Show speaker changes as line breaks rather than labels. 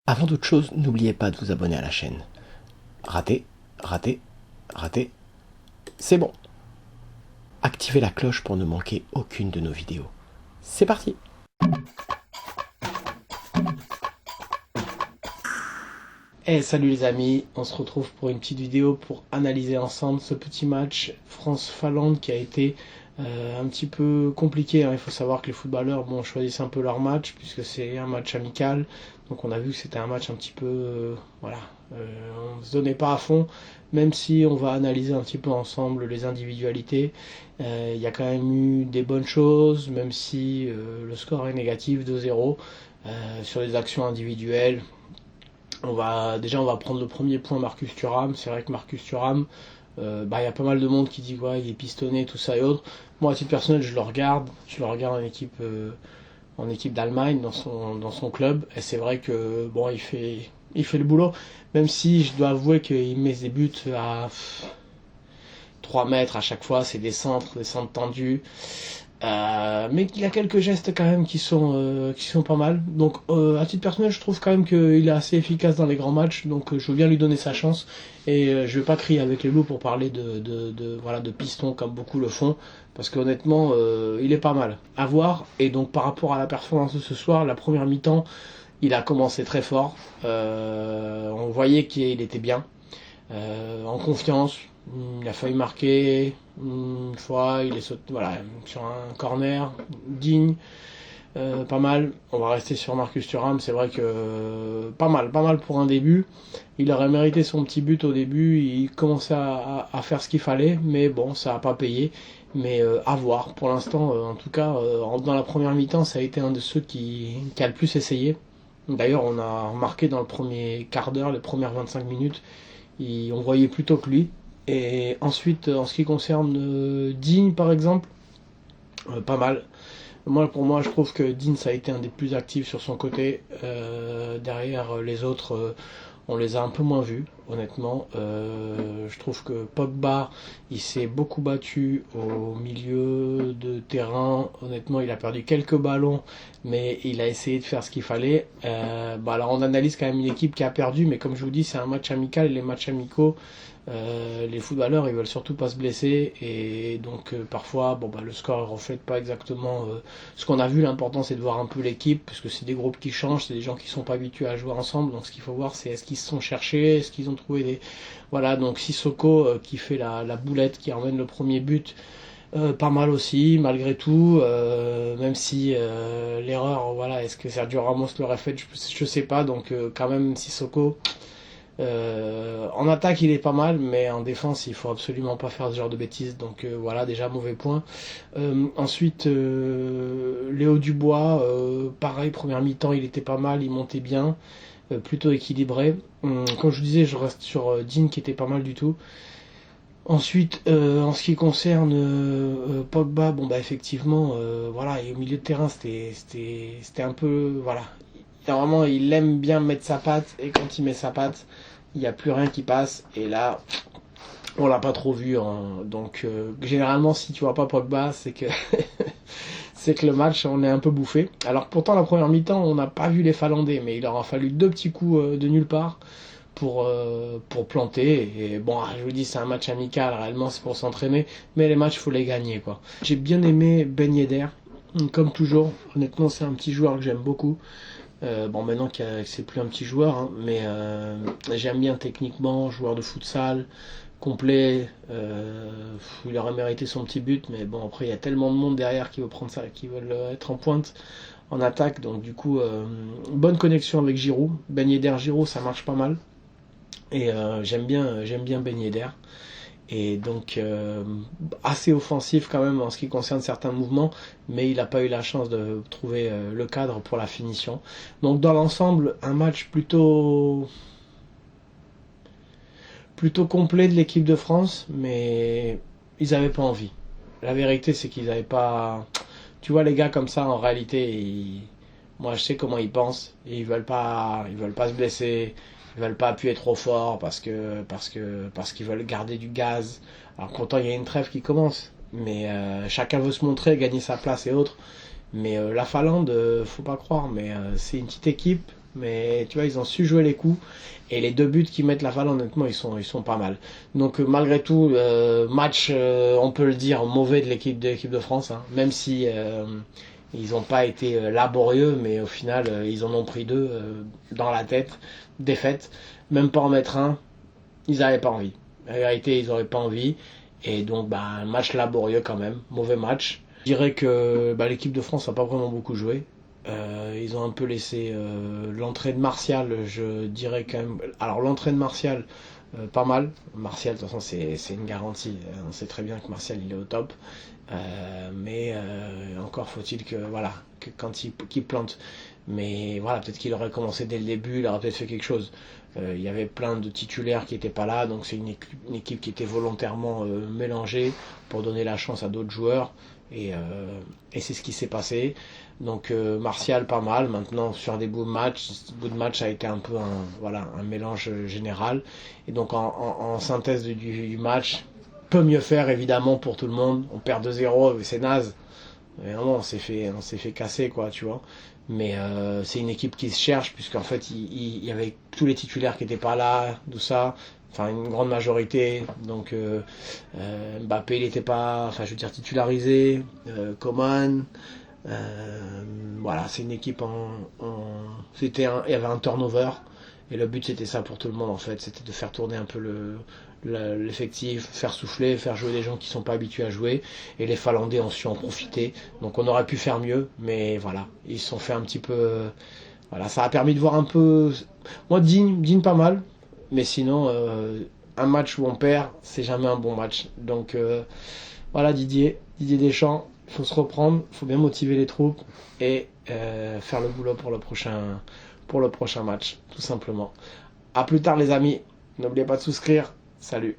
Avant toute chose, n'oubliez pas de vous abonner à la chaîne. Raté, raté, raté, c'est bon. Activez la cloche pour ne manquer aucune de nos vidéos. C'est parti! Hey, salut les amis, on se retrouve pour une petite vidéo pour analyser ensemble ce petit match France-Finlande qui a été un petit peu compliqué, hein. Il faut savoir que les footballeurs choisissent un peu leur match puisque c'est un match amical. Donc on a vu que c'était un match un petit peu... on ne se donnait pas à fond, même si on va analyser un petit peu ensemble les individualités. Il y a quand même eu des bonnes choses, même si le score est négatif 2-0 sur les actions individuelles. On va prendre le premier point, Marcus Thuram. C'est vrai que Marcus Thuram, y a pas mal de monde qui dit ouais, il est pistonné, tout ça et autres. Moi, à titre personnel, je le regarde en équipe d'Allemagne, dans son club. Et c'est vrai que bon, il fait le boulot. Même si je dois avouer qu'il met des buts à 3 mètres à chaque fois, c'est des centres tendus. Mais il a quelques gestes quand même qui sont pas mal. Donc à titre personnel, je trouve quand même qu'il est assez efficace dans les grands matchs. Donc je veux bien lui donner sa chance. Et je vais pas crier avec les loups pour parler de piston comme beaucoup le font. Parce qu'honnêtement, il est pas mal à voir. Et donc par rapport à la performance de ce soir, la première mi-temps, il a commencé très fort. On voyait qu'il était bien. En confiance. Il a failli marquer une fois, il est sauté sur un corner digne, pas mal. On va rester sur Marcus Thuram, c'est vrai que pas mal pour un début. Il aurait mérité son petit but au début, il commençait à faire ce qu'il fallait, mais bon, ça n'a pas payé. Mais à voir, pour l'instant, en tout cas, dans la première mi-temps, ça a été un de ceux qui a le plus essayé. D'ailleurs, on a remarqué dans le premier quart d'heure, les premières 25 minutes, on voyait plutôt que lui. Et ensuite, en ce qui concerne Digne, par exemple, pas mal. Pour moi, je trouve que Digne, ça a été un des plus actifs sur son côté. Derrière les autres, on les a un peu moins vus, honnêtement. Je trouve que Pogba, il s'est beaucoup battu au milieu de terrain. Honnêtement, il a perdu quelques ballons, mais il a essayé de faire ce qu'il fallait. Alors on analyse quand même une équipe qui a perdu, mais comme je vous dis, c'est un match amical. Et les matchs amicaux, les footballeurs, ils veulent surtout pas se blesser. Et donc parfois, le score ne reflète pas exactement ce qu'on a vu. L'important, c'est de voir un peu l'équipe, parce que c'est des groupes qui changent, c'est des gens qui sont pas habitués à jouer ensemble. Donc ce qu'il faut voir, c'est est-ce qu'ils se sont cherchés, est-ce qu'ils ont trouvé des... Voilà, donc Sissoko qui fait la boulette, qui emmène le premier but. Pas mal aussi, malgré tout, même si l'erreur, est-ce que Sergio Ramos l'aurait fait, je sais pas, donc quand même Sissoko, en attaque il est pas mal, mais en défense il faut absolument pas faire ce genre de bêtises, donc déjà mauvais point. Ensuite, Léo Dubois, pareil, première mi-temps il était pas mal, il montait bien, plutôt équilibré. Comme je vous disais, je reste sur Dean qui était pas mal du tout. Ensuite, en ce qui concerne Pogba, effectivement, et au milieu de terrain, c'était un peu, Normalement, il aime bien mettre sa patte, et quand il met sa patte, il n'y a plus rien qui passe. Et là, on l'a pas trop vu, hein. Donc, généralement, si tu vois pas Pogba, c'est que c'est que le match, on est un peu bouffé. Alors pourtant, la première mi-temps, on n'a pas vu les Finlandais, mais il leur a fallu 2 petits coups de nulle part pour planter. Et bon, je vous dis, c'est un match amical, réellement c'est pour s'entraîner, mais les matchs, faut les gagner, quoi. J'ai bien aimé Ben Yedder, comme toujours. Honnêtement, c'est un petit joueur que j'aime beaucoup. Maintenant que c'est plus un petit joueur, hein, mais j'aime bien techniquement, joueur de futsal, complet. Il aurait mérité son petit but, mais bon, après, il y a tellement de monde derrière qui veut prendre ça, qui veulent être en pointe en attaque, donc du coup, bonne connexion avec Giroud. Ben Yedder, Giroud, ça marche pas mal. Et j'aime bien Ben Yedder. Et donc assez offensif quand même en ce qui concerne certains mouvements, mais il n'a pas eu la chance de trouver le cadre pour la finition. Donc dans l'ensemble, un match plutôt complet de l'équipe de France, mais ils n'avaient pas envie. La vérité, c'est qu'ils n'avaient pas... Tu vois, les gars comme ça, en réalité, moi je sais comment ils pensent, et ils veulent pas se blesser, ils veulent pas appuyer trop fort parce qu'ils veulent garder du gaz. Alors pourtant il y a une trêve qui commence, mais chacun veut se montrer, gagner sa place et autres. Mais la Finlande, faut pas croire, mais c'est une petite équipe, mais tu vois, ils ont su jouer les coups. Et les 2 buts qu'ils mettent la Finlande, honnêtement, ils sont pas mal. Donc malgré tout, match, on peut le dire, mauvais de l'équipe de France, hein, même si ils n'ont pas été laborieux, mais au final, ils en ont pris 2 dans la tête, défaite. Même pas en mettre un, ils n'avaient pas envie. La vérité, ils n'auraient pas envie. Et donc, bah, un match laborieux quand même, mauvais match. Je dirais que bah, l'équipe de France n'a pas vraiment beaucoup joué. Ils ont un peu laissé l'entrée de Martial, je dirais quand même. Alors l'entrée de Martial, pas mal. Martial, de toute façon, c'est une garantie. On sait très bien que Martial, il est au top. Mais encore faut-il que, voilà, que quand qu'il plante. Mais voilà, peut-être qu'il aurait commencé dès le début, il aurait peut-être fait quelque chose. Il y avait plein de titulaires qui n'étaient pas là, donc c'est une équipe qui était volontairement mélangée pour donner la chance à d'autres joueurs. Et c'est ce qui s'est passé. Donc Martial pas mal. Maintenant sur des bouts de match a été un peu un mélange général. Et donc en synthèse du match, peut mieux faire évidemment pour tout le monde. On perd 2-0, c'est naze. Vraiment, on s'est fait casser quoi, tu vois. Mais c'est une équipe qui se cherche puisqu'en fait il y avait tous les titulaires qui étaient pas là, tout ça. Enfin une grande majorité. Donc Mbappé il était pas, enfin je veux dire titularisé. Coman. Voilà, c'est une équipe il y avait un turnover et le but c'était ça pour tout le monde en fait, c'était de faire tourner un peu l'effectif, faire souffler, faire jouer des gens qui sont pas habitués à jouer et les Finlandais ont su en profiter. Donc on aurait pu faire mieux, mais voilà, ils se sont fait un petit peu, voilà, ça a permis de voir un peu. Moi Digne pas mal, mais sinon un match où on perd, c'est jamais un bon match. Donc voilà Didier Deschamps. Il faut se reprendre, il faut bien motiver les troupes et faire le boulot pour le prochain match, tout simplement. A plus tard les amis, n'oubliez pas de souscrire, salut.